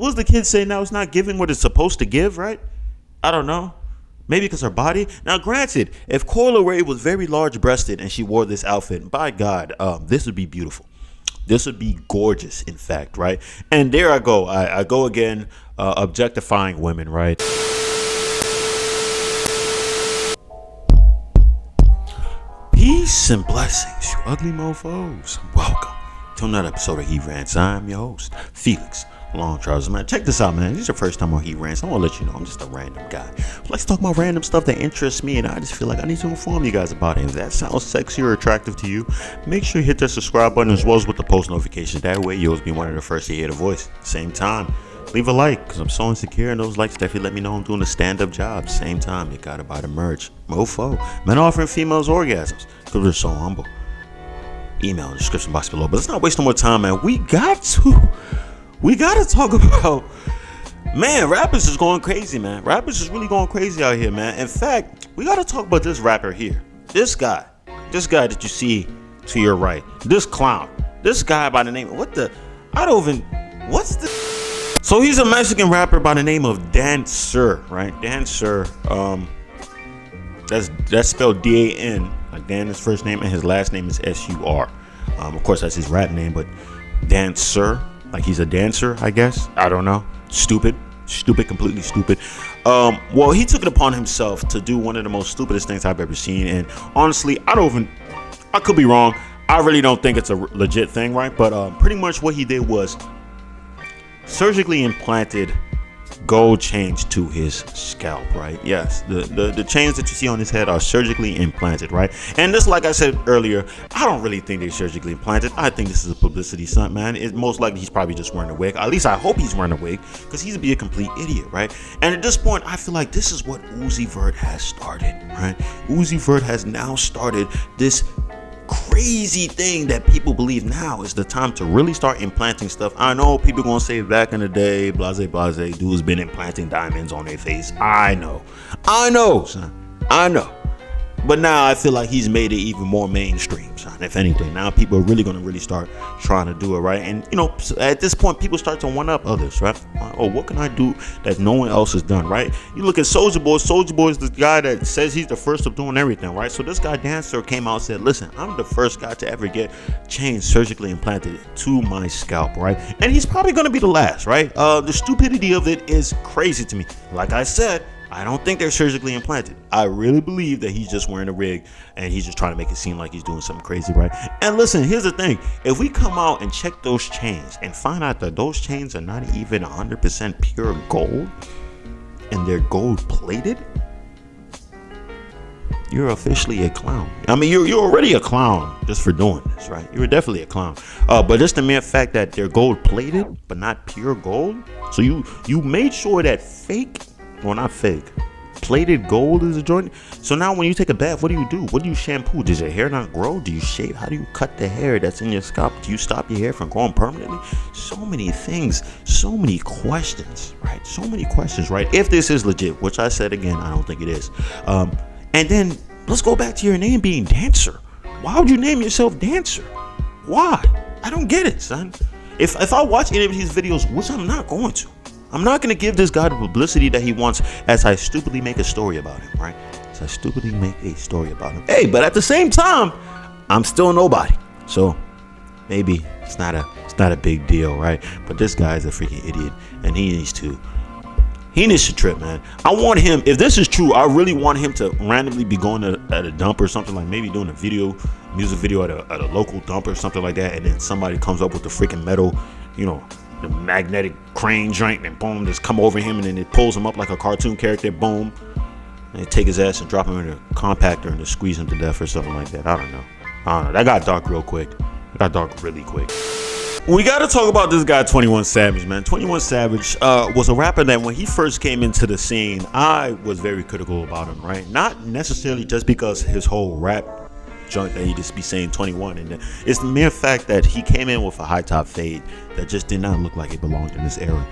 What's the kid say now? It's not giving what it's supposed to give, right? I don't know. Maybe because her body. Now, granted, if Coi Leray was very large-breasted and she wore this outfit, by God, this would be beautiful. This would be gorgeous, in fact, right? And there I go. I go again, objectifying women, right? Peace and blessings, you ugly mofos. Welcome to another episode of He Rants. I'm your host, Felix Long Charles. Man, check this out, man. This is your first time on He Rants. I want to let you know I'm just a random guy. Let's talk about random stuff that interests me, and I just feel like I need to inform you guys about it. If that sounds sexy or attractive to you, make sure you hit that subscribe button as well as with the post notifications. That way, you'll be one of the first to hear the voice. Same time, leave a like, because I'm so insecure, and those likes definitely let me know I'm doing a stand-up job. Same time, you gotta buy the merch. Mofo. Men offering females orgasms, because they're so humble. Email in the description box below. But let's not waste no more time, man. We got to talk about, man, rappers is going crazy, man. Rappers is really going crazy out here, man. In fact, we got to talk about this rapper here. This guy that you see to your right. This clown. This guy by the name of, So he's a Mexican rapper by the name of Dancer, right? Dancer, that's spelled D-A-N, like Dan his first name, and his last name is S-U-R. Of course, that's his rap name, but Dancer, like he's a dancer, I guess. I don't know. Stupid, completely stupid. Well, he took it upon himself to do one of the most stupidest things I've ever seen, and honestly, I could be wrong. I really don't think it's a legit thing, right? But pretty much what he did was surgically implanted gold chains to his scalp, right? Yes, the chains that you see on his head are surgically implanted, right? And this, like I said earlier, I don't really think they're surgically implanted. I think this is a publicity stunt, man. It's most likely he's probably just wearing a wig. At least I hope he's wearing a wig, because he'd be a complete idiot, right? And at this point, I feel like this is what Uzi Vert has started, right? Uzi Vert has now started this crazy thing that people believe now is the time to really start implanting stuff. I know people gonna say back in the day, blase, dudes been implanting diamonds on their face. I know, son. I know. But now I feel like he's made it even more mainstream, son. If anything, now people are really gonna start trying to do it, right? And at this point, people start to one up others, right? Oh, what can I do that no one else has done, right? You look at Soulja Boy. Soulja Boy is the guy that says he's the first of doing everything, right? So this guy Dancer came out and said, "Listen, I'm the first guy to ever get chains surgically implanted to my scalp, right?" And he's probably gonna be the last, right? The stupidity of it is crazy to me. Like I said, I don't think they're surgically implanted. I really believe that he's just wearing a wig and he's just trying to make it seem like he's doing something crazy, right? And listen, here's the thing. If we come out and check those chains and find out that those chains are not even 100% pure gold and they're gold plated, you're officially a clown. I mean, you're already a clown just for doing this, right? You're definitely a clown. But just the mere fact that they're gold plated but not pure gold. So you made sure that not fake, plated gold is a joint. So now when you take a bath, what do you do? What do you shampoo? Does your hair not grow? Do you shave? How do you cut the hair that's in your scalp? Do you stop your hair from growing permanently? So many things, so many questions, right? So many questions, right? If this is legit, which I said again, I don't think it is. And then let's go back to your name being Dancer. Why would you name yourself Dancer? Why? I don't get it, son. If I watch any of his videos, which I'm not going to, I'm not going to give this guy the publicity that he wants as I stupidly make a story about him, right? Hey, but at the same time, I'm still nobody. So maybe it's not a big deal, right? But this guy is a freaking idiot, and he needs to trip, man. I want him, if this is true, I really want him to randomly be going at a dump or something, like maybe doing a music video at a local dump or something like that, and then somebody comes up with the freaking metal, the magnetic crane joint, and boom, just come over him, and then it pulls him up like a cartoon character, boom, and they take his ass and drop him in a compactor and just squeeze him to death or something like that. I don't know. That got dark real quick. We got to talk about this guy 21 Savage, man. 21 Savage was a rapper that when he first came into the scene, I was very critical about him, right? Not necessarily just because his whole rap joint that he just be saying 21, and it's the mere fact that he came in with a high top fade that just did not look like it belonged in this era.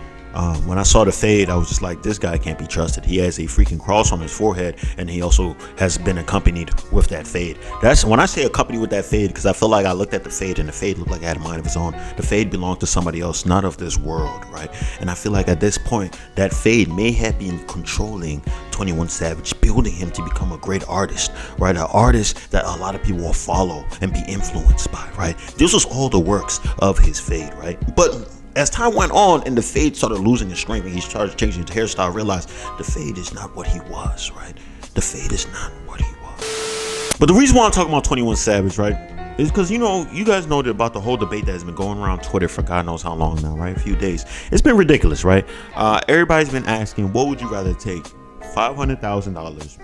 When I saw the fade, I was just like, this guy can't be trusted. He has a freaking cross on his forehead, and he also has been accompanied with that fade. That's when I say accompanied with that fade, because I feel like I looked at the fade, and the fade looked like it had a mind of its own. The fade belonged to somebody else, not of this world, right? And I feel like at this point, that fade may have been controlling 21 Savage, building him to become a great artist, right? An artist that a lot of people will follow and be influenced by, right? This was all the works of his fade, right? But as time went on and the fade started losing his strength and he started changing his hairstyle, I realized the fade is not what he was, right? The fade is not what he was. But the reason why I'm talking about 21 Savage, right, is because, you guys know about the whole debate that has been going around Twitter for God knows how long now, right? A few days. It's been ridiculous, right? Everybody's been asking, what would you rather take? $500,000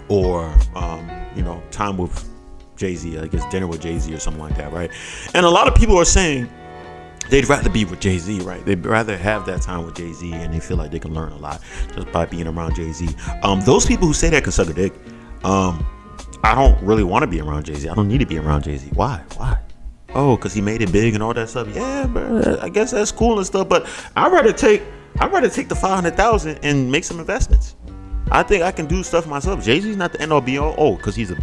or, time with Jay-Z, I guess dinner with Jay-Z or something like that, right? And a lot of people are saying, they'd rather be with Jay-Z, right? They'd rather have that time with Jay-Z, and they feel like they can learn a lot just by being around Jay-Z. Those people who say that can suck a dick. I don't really want to be around Jay-Z. I don't need to be around Jay-Z. Why? Oh, because he made it big and all that stuff. Yeah, bro, I guess that's cool and stuff, but I'd rather take the $500,000 and make some investments. I think I can do stuff myself. Jay-Z's not the end all be all. Oh, because he's a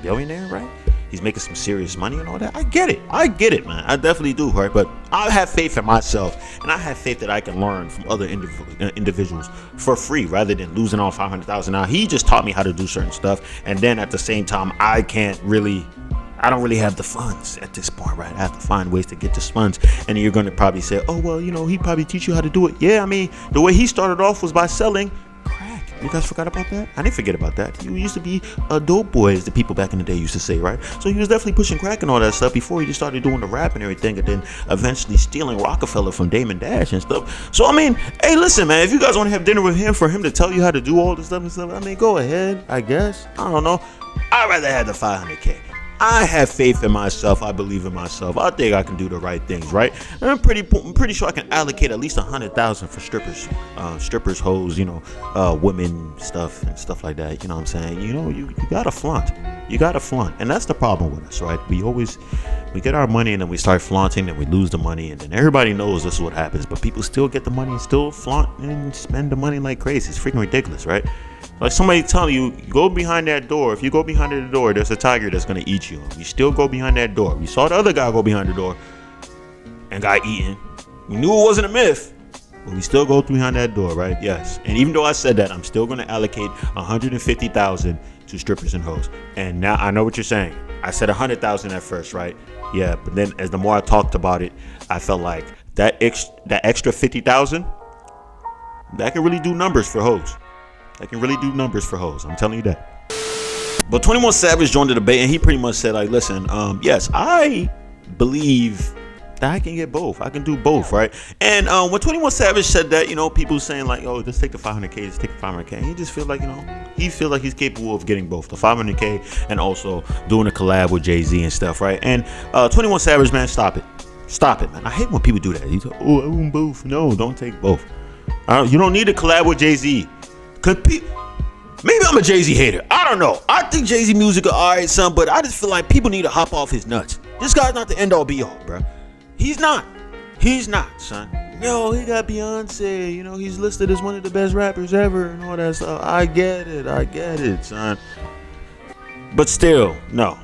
billionaire, right? He's making some serious money and all that. I get it, man. I definitely do, right? But I have faith in myself, and I have faith that I can learn from other individuals for free rather than losing all $500,000. Now, he just taught me how to do certain stuff, and then at the same time, I don't really have the funds at this point, right? I have to find ways to get the funds. And you're going to probably say, oh, well, he probably teach you how to do it. Yeah, I mean, the way he started off was by selling crack. You guys forgot about that? I didn't forget about that. He used to be a dope boy, as the people back in the day used to say, right? So he was definitely pushing crack and all that stuff before he just started doing the rap and everything, and then eventually stealing Rockefeller from Damon Dash and stuff. So, I mean, hey, listen, man, if you guys want to have dinner with him for him to tell you how to do all this stuff and stuff, I mean, go ahead, I guess. I don't know. I'd rather have the $500K. I have faith in myself. I believe in myself. I think I can do the right things, right? And I'm pretty sure I can allocate at least $100,000 for strippers, hoes, women stuff and stuff like that. You know what I'm saying? You gotta flaunt. You gotta flaunt, and that's the problem with us, right? We get our money and then we start flaunting and we lose the money, and then everybody knows this is what happens. But people still get the money and still flaunt and spend the money like crazy. It's freaking ridiculous, right? Like somebody telling you, go behind that door. If you go behind the door, there's a tiger that's going to eat you. You still go behind that door. We saw the other guy go behind the door and got eaten. We knew it wasn't a myth, but we still go behind that door, right? Yes. And even though I said that, I'm still going to allocate $150,000 to strippers and hoes. And now I know what you're saying. I said $100,000 at first, right? Yeah, but then as the more I talked about it, I felt like that extra $50,000, that can really do numbers for hoes. I'm telling you that. But 21 Savage joined the debate, and he pretty much said, like, listen, yes, I believe that I can get both. I can do both, right? And when 21 Savage said that, people saying like, oh, just take the $500K, And he just feel like, he feel like he's capable of getting both the $500K and also doing a collab with Jay-Z and stuff, right? And 21 Savage, man, stop it, man. I hate when people do that. He's like, oh, I want both. No, don't take both. You don't need to collab with Jay-Z. Maybe I'm a Jay-Z hater. I don't know. I think Jay-Z music is alright, son, but I just feel like people need to hop off his nuts. This guy's not the end all be all, bro. He's not, son. He got Beyonce. He's listed as one of the best rappers ever and all that stuff. I get it, son. But still, no.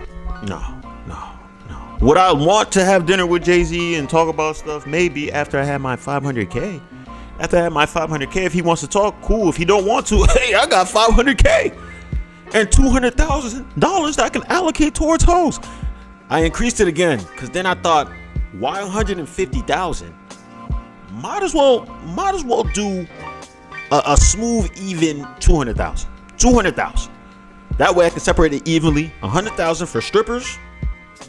Would I want to have dinner with Jay-Z and talk about stuff? Maybe after I have my $500K. If he wants to talk, cool. If he don't want to, hey, I got $500K and $200,000 that I can allocate towards hoes. I increased it again because then I thought, why $150,000? Might as well do a smooth, even $200,000. That way I can separate it evenly. $100,000 for strippers,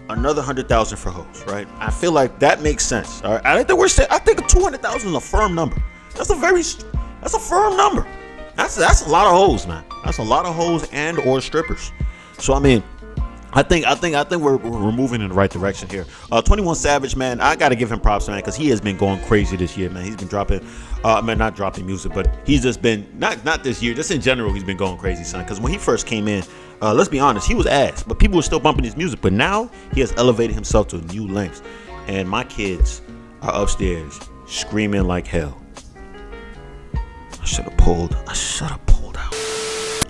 another $100,000 for hoes. Right? I feel like that makes sense. All right. I think $200,000 is a firm number. That's a firm number. That's a lot of hoes, man. That's a lot of hoes and or strippers. So I mean, I think we're moving in the right direction here. 21 Savage, man, I gotta give him props, man, because he has been going crazy this year, man. He's been dropping, not dropping music, but he's just been not this year, just in general, he's been going crazy, son. Because when he first came in, let's be honest, he was ass, but people were still bumping his music. But now he has elevated himself to new lengths, and my kids are upstairs screaming like hell. I should have pulled out.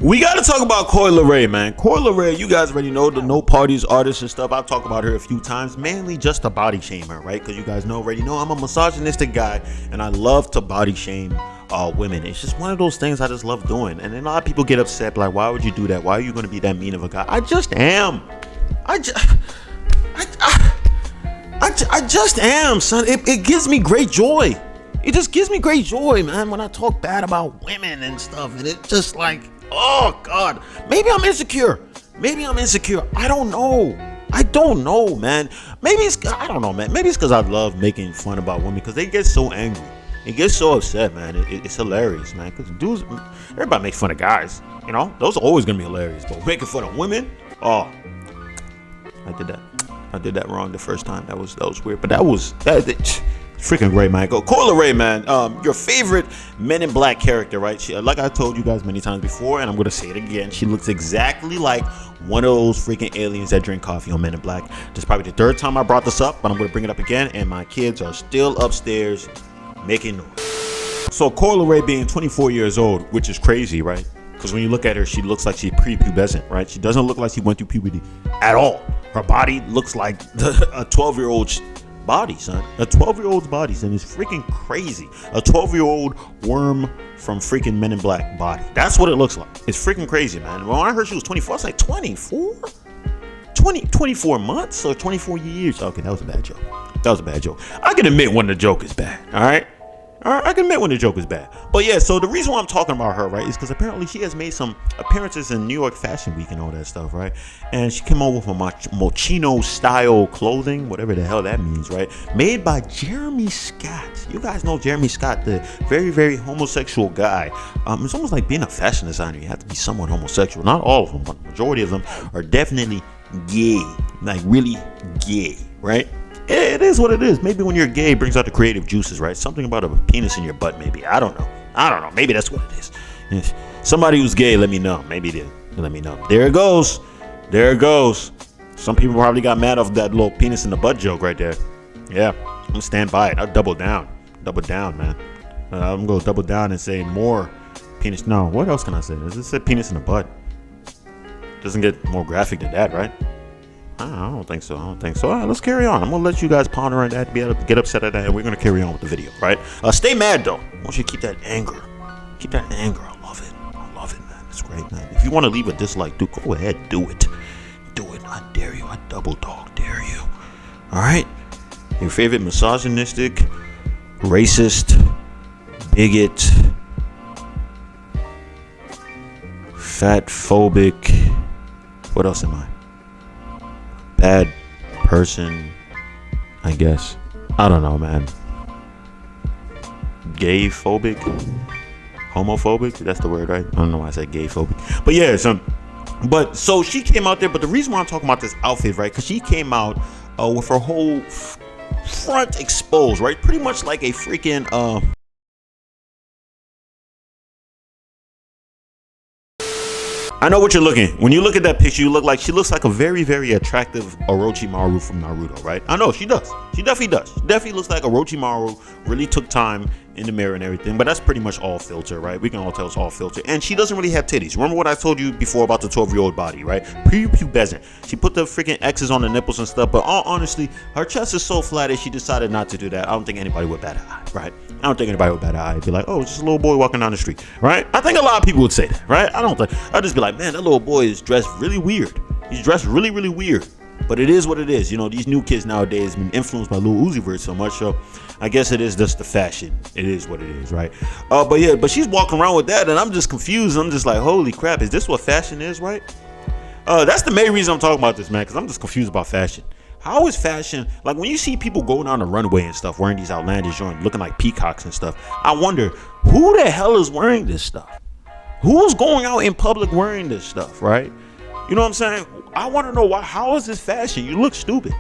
We got to talk about Coi Leray, man. Coi Leray, you guys already know, the no parties artist and stuff. I've talked about her a few times, mainly just to body shame her, right? Because you guys already know I'm a misogynistic guy, and I love to body shame women. It's just one of those things I just love doing. And then a lot of people get upset, like, why would you do that? Why are you going to be that mean of a guy? I just am. I just am, son. It gives me great joy. It just gives me great joy, man, when I talk bad about women and stuff. And it's just like, oh, God. Maybe I'm insecure. I don't know, man. I don't know, man. Maybe it's because I love making fun about women because they get so angry. They get so upset, man. It's hilarious, man. Because dudes, everybody makes fun of guys. You know, those are always going to be hilarious. But making fun of women, oh, I did that wrong the first time. That was weird. But that freaking great, man. Coi Leray, man. Your favorite Men in Black character, right? She, like I told you guys many times before, and I'm gonna say it again. She looks exactly like one of those freaking aliens that drink coffee on Men in Black. This is probably the third time I brought this up, but I'm gonna bring it up again. And my kids are still upstairs making noise. So Coi Leray being 24 years old, which is crazy, right? Because when you look at her, she looks like she's prepubescent, right? She doesn't look like she went through puberty at all. Her body looks like a 12-year-old's body, son. A 12-year-old's body, son. It's freaking crazy. A 12-year-old worm from freaking Men in Black body. That's what it looks like. It's freaking crazy, man. When I heard she was 24, I was like, 24? 24 months or 24 years? Okay, that was a bad joke. I can admit when the joke is bad, all right? I can admit when the joke is bad. But yeah, so the reason why I'm talking about her, right, is because apparently she has made some appearances in New York Fashion Week and all that stuff, right? And she came over with a mochino style clothing, whatever the hell that means, right? Made by Jeremy Scott. You guys know Jeremy Scott, the very, very homosexual guy. It's almost like being a fashion designer. You have to be somewhat homosexual. Not all of them, but the majority of them are definitely gay. Like really gay, right? It is what it is. Maybe when you're gay, it brings out the creative juices, right? Something about a penis in your butt, maybe. I don't know. Maybe that's what it is. If somebody who's gay, let me know. Maybe they let me know. There it goes. Some people probably got mad off that little penis in the butt joke right there. Yeah, I'm gonna stand by it. I'll double down, man. I'm gonna double down and say more penis. No, what else can I say? Does it say penis in the butt? Doesn't get more graphic than that, right? I don't think so. All right, let's carry on. I'm going to let you guys ponder on that, be able to get upset at that, and we're going to carry on with the video, right? Stay mad, though. I want you to keep that anger. I love it, man. It's great, man. If you want to leave a dislike, go ahead. Do it. I dare you. I double dog dare you. All right? Your favorite misogynistic, racist, bigot, fat phobic. What else am I? Bad person, I guess. I don't know, man. Gay phobic, homophobic. That's the word, right? I don't know why I said gay phobic, but yeah. So she came out there. But the reason why I'm talking about this outfit, right? Because she came out with her whole front exposed, right? Pretty much like a freaking I know what you're looking. When you look at that picture, she looks like a very, very attractive Orochimaru from Naruto, right? I know she does. She definitely does. She definitely looks like Orochimaru. Really took time in the mirror and everything, but that's pretty much all filter, right? We can all tell it's all filter. And she doesn't really have titties. Remember what I told you before about the 12-year-old body, right? Prepubescent. She put the freaking X's on the nipples and stuff, but honestly, her chest is so flat that she decided not to do that. I don't think anybody would bat an eye, right? I don't think anybody would bat an eye. Be like, oh, it's just a little boy walking down the street, right? I think a lot of people would say that, right? I'd just be like, man, that little boy is dressed really weird. He's dressed really, really weird. But it is what it is. You know, these new kids nowadays have been influenced by Lil Uzi Vert so much, so I guess it is just the fashion. It is what it is, right? But she's walking around with that, and I'm just confused. I'm just like, holy crap, is this what fashion is, right? That's the main reason I'm talking about this, man, because I'm just confused about fashion. How is fashion, like when you see people going down the runway and stuff, wearing these outlandish joints, looking like peacocks and stuff, I wonder, who the hell is wearing this stuff? Who's going out in public wearing this stuff, right? You know what I'm saying? I want to know why. How is this fashion? You look stupid.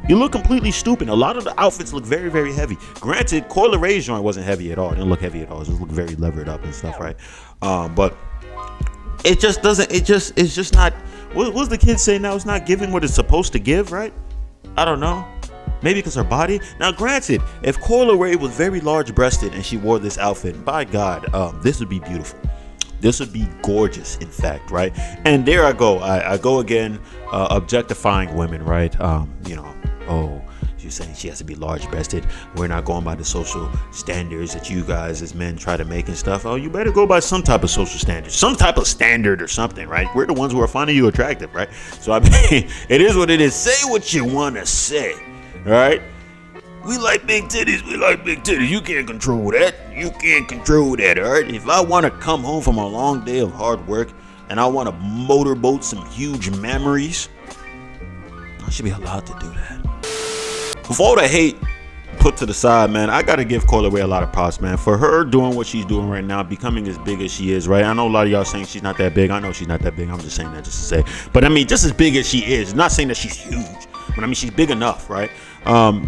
You look completely stupid. A lot of the outfits look very, very heavy. Granted, Coi Leray's joint wasn't heavy at all. It didn't look heavy at all. It just looked very levered up and stuff, right? But it just doesn't. It's just not. What's the kids say now? It's not giving what it's supposed to give, right? I don't know. Maybe because her body. Now, granted, if Coi Leray was very large-breasted and she wore this outfit, by God, this would be beautiful. This would be gorgeous, in fact, right? And there I go. I go again, objectifying women, right? She's saying she has to be large-breasted. We're not going by the social standards that you guys as men try to make and stuff. Oh, you better go by some type of social standard, some type of standard or something, right? We're the ones who are finding you attractive, right? So, I mean, it is what it is. Say what you want to say, all right? We like big titties. We like big titties. You can't control that. You can't control that, all right? If I want to come home from a long day of hard work and I want to motorboat some huge memories, I should be allowed to do that. Before all the hate put to the side, man, I gotta give Coi Leray a lot of props, man, for her doing what she's doing right now, becoming as big as she is, right? I know a lot of y'all saying she's not that big. I know she's not that big. I'm just saying that just to say. But I mean, just as big as she is. Not saying that she's huge, but I mean, she's big enough, right?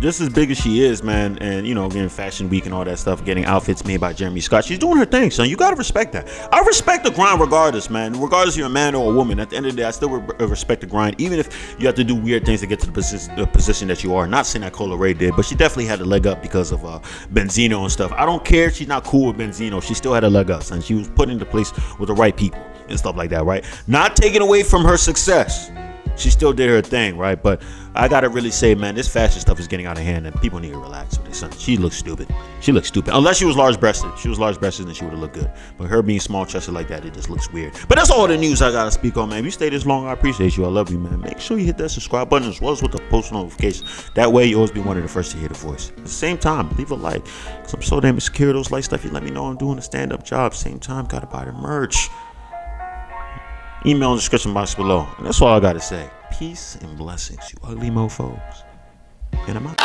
Just as big as she is, man, and getting Fashion Week and all that stuff, getting outfits made by Jeremy Scott. She's doing her thing, son. You gotta respect that. I respect the grind regardless, man. Regardless if you're a man or a woman, at the end of the day, I still respect the grind, even if you have to do weird things to get to the position that you are. Not saying that Coi Leray did, but she definitely had a leg up because of Benzino and stuff. I don't care if she's not cool with Benzino. She still had a leg up, son. She was put into place with the right people and stuff like that, right? Not taking away from her success. She still did her thing, right? But I gotta really say, man, this fashion stuff is getting out of hand, and people need to relax with this. Son. She looks stupid. She looks stupid. Unless she was large-breasted. If she was large-breasted, then she would have looked good. But her being small-chested like that, it just looks weird. But that's all the news I gotta speak on, man. If you stay this long, I appreciate you. I love you, man. Make sure you hit that subscribe button as well as with the post notifications. That way, you always be one of the first to hear the voice. At the same time, leave a like. Because I'm so damn insecure those like stuff. You let me know I'm doing a stand-up job. Same time, gotta buy the merch. Email in the description box below. And that's all I gotta say. Peace and blessings, you ugly mofos. And I'm out.